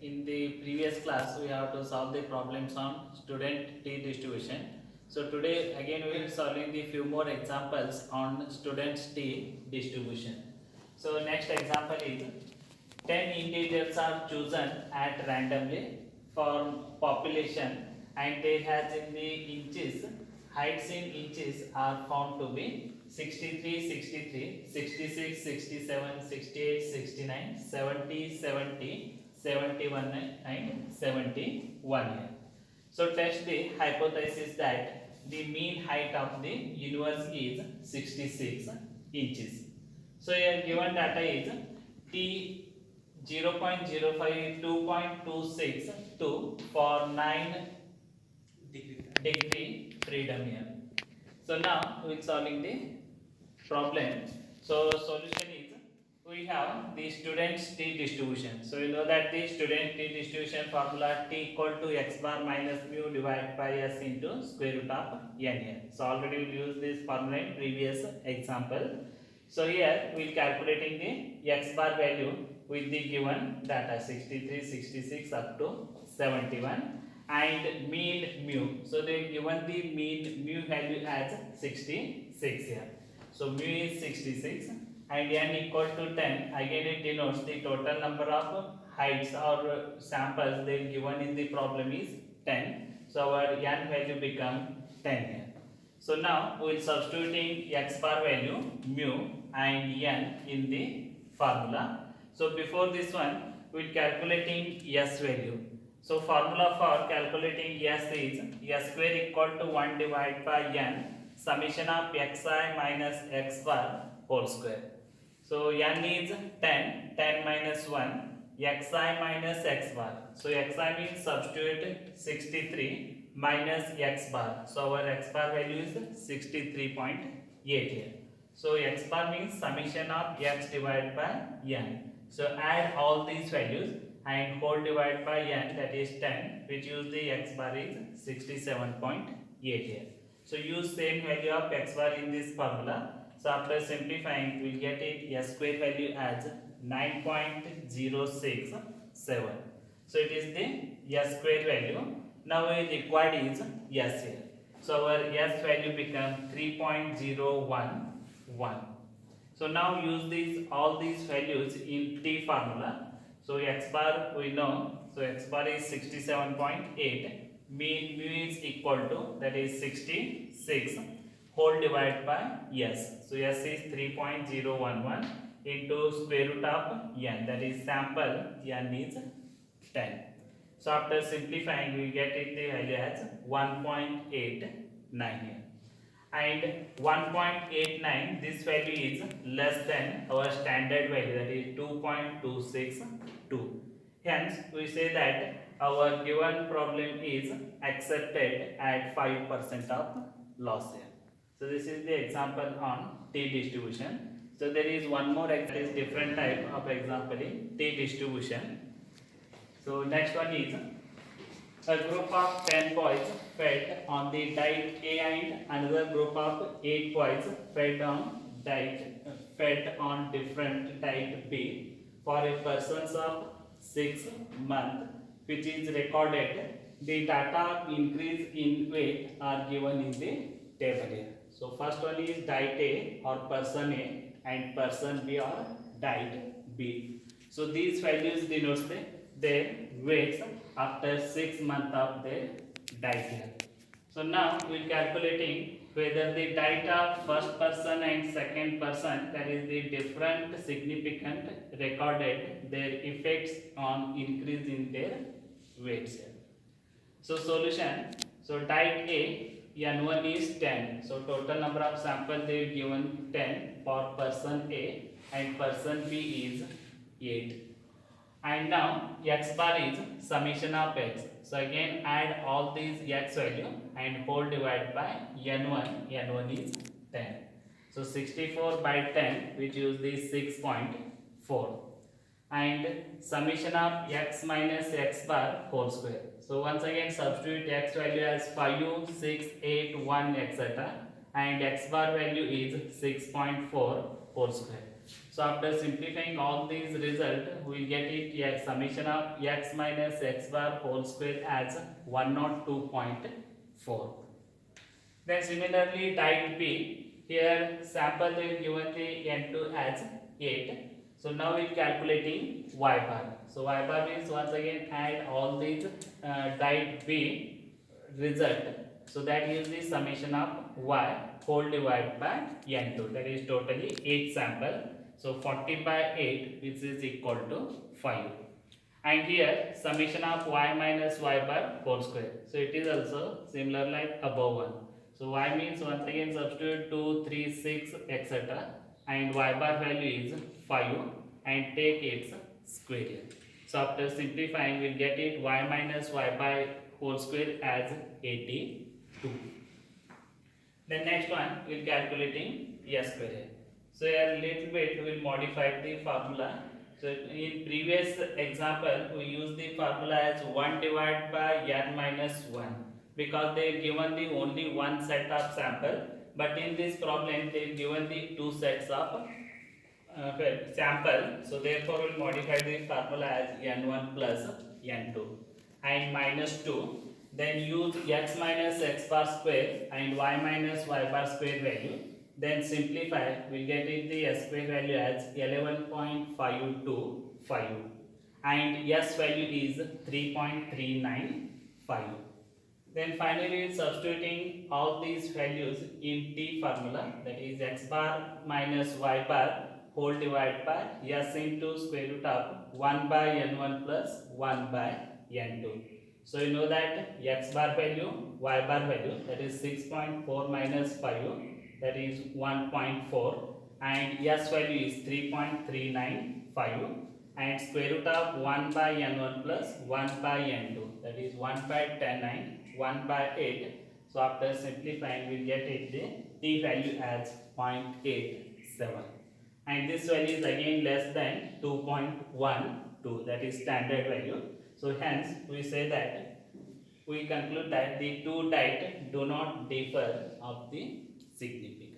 in the previous class we have to solve the problems on student t distribution. So today again we will solving the few more examples on students t distribution. So next example is 10 integers are chosen at randomly for population and they has in the inches, heights in inches are found to be 63, 63, 66, 67, 68, 69, 70, 70, 71 and 71 here. So test the hypothesis that the mean height of the universe is 66 inches. So here given data is T 0.05 2.26 for 9 degree freedom here. So now we will solving the problem. So solution is we have the students t distribution. So you know that the student t distribution formula t equal to x bar minus mu divided by s into square root of n here. So already we used this formula in previous example. So here we will calculating the x bar value with the given data 63, 66 up to 71 and mean mu. So they given the mean mu value as 66 here. So mu is 66 and n equal to 10. Again it denotes the total number of heights or samples they given in the problem is 10. So our n value become 10 here. So now we will substituting x bar value mu and n in the formula. So before this one we will calculating s value. So formula for calculating s is s square equal to 1 divided by n summation of xi minus x bar whole square. So n is 10, 10 minus 1, xi minus x bar. So xi means substitute 63 minus x bar. So our x bar value is 63.8 here. So x bar means summation of x divided by n. So add all these values and whole divided by n, that is 10, which use the x bar is 67.8 here. So use same value of x bar in this formula. So after simplifying we will get it s square value as 9.067. So it is the s square value. Now we required is s here. So our s value become 3.011. So now use these all these values in t formula. So x bar we know. So x bar is 67.8. Mean mu is equal to, that is 66 whole divided by s. So s is 3.011 into square root of n, that is sample n is 10. So after simplifying we get it the value as 1.89 here. And 1.89, this value is less than our standard value, that is 2.262. Hence we say that our given problem is accepted at 5% of loss here. So this is the example on t distribution. So there is one more different type of example in t distribution. So next one is a group of 10 boys fed on the diet A and another group of 8 boys fed on different diet B for a persons of 6 months, which is recorded. The data increase in weight are given in the table here. So first one is diet A or person A and person B or diet B. So these values denotes their weights after 6 months of their diet here. So now we are calculating whether the diet of first person and second person, that is the different significant recorded their effects on increase in their weights here. So solution, so diet A n1 is 10. So total number of samples they given 10 for person A and person B is 8. And now x bar is summation of x. So again add all these x value and whole divided by n1. n1 is 10. So 64 by 10, which is the 6.4. And summation of x minus x bar whole square. So once again substitute x value as 5, 6, 8, 1, etc. and x bar value is 6.4 whole square. So after simplifying all these results, we will get it as summation of x minus x bar whole square as 102.4. Then similarly type B, here sample they given the n2 as 8. So now we calculating y bar. So y bar means once again add all these type B result. So that gives the summation of y whole divided by n2, that is totally 8 sample. So 40 by 8 which is equal to 5. And here summation of y minus y bar whole square. So it is also similar like above one. So y means once again substitute 2, 3, 6 etc. and y bar value is 5 and take its square. So after simplifying we will get it y minus y bar whole square as 82. Then next one we will calculating s square. So here little bit we will modify the formula. So in previous example we use the formula as 1 divided by n minus 1 because they given the only one set of sample, but in this problem they given the two sets of sample. So therefore we will modify the formula as n1 plus n2 and minus 2. Then use x minus x bar square and y minus y bar square value. Then simplify, we get it the s square value as 11.525 and s value is 3.395. Then finally substituting all these values in t formula, that is x bar minus y bar whole divided by s into square root of 1 by n1 plus 1 by n2. So you know that x bar value, y bar value, that is 6.4 minus 5, that is 1.4 and s value is 3.395 and square root of 1 by n1 plus 1 by n2, that is 1 by 10 and 1 by 8. So after simplifying we get it the t value as 0.87 and this value is again less than 2.12, that is standard value. So hence we say that we conclude that the two types do not differ of the significance.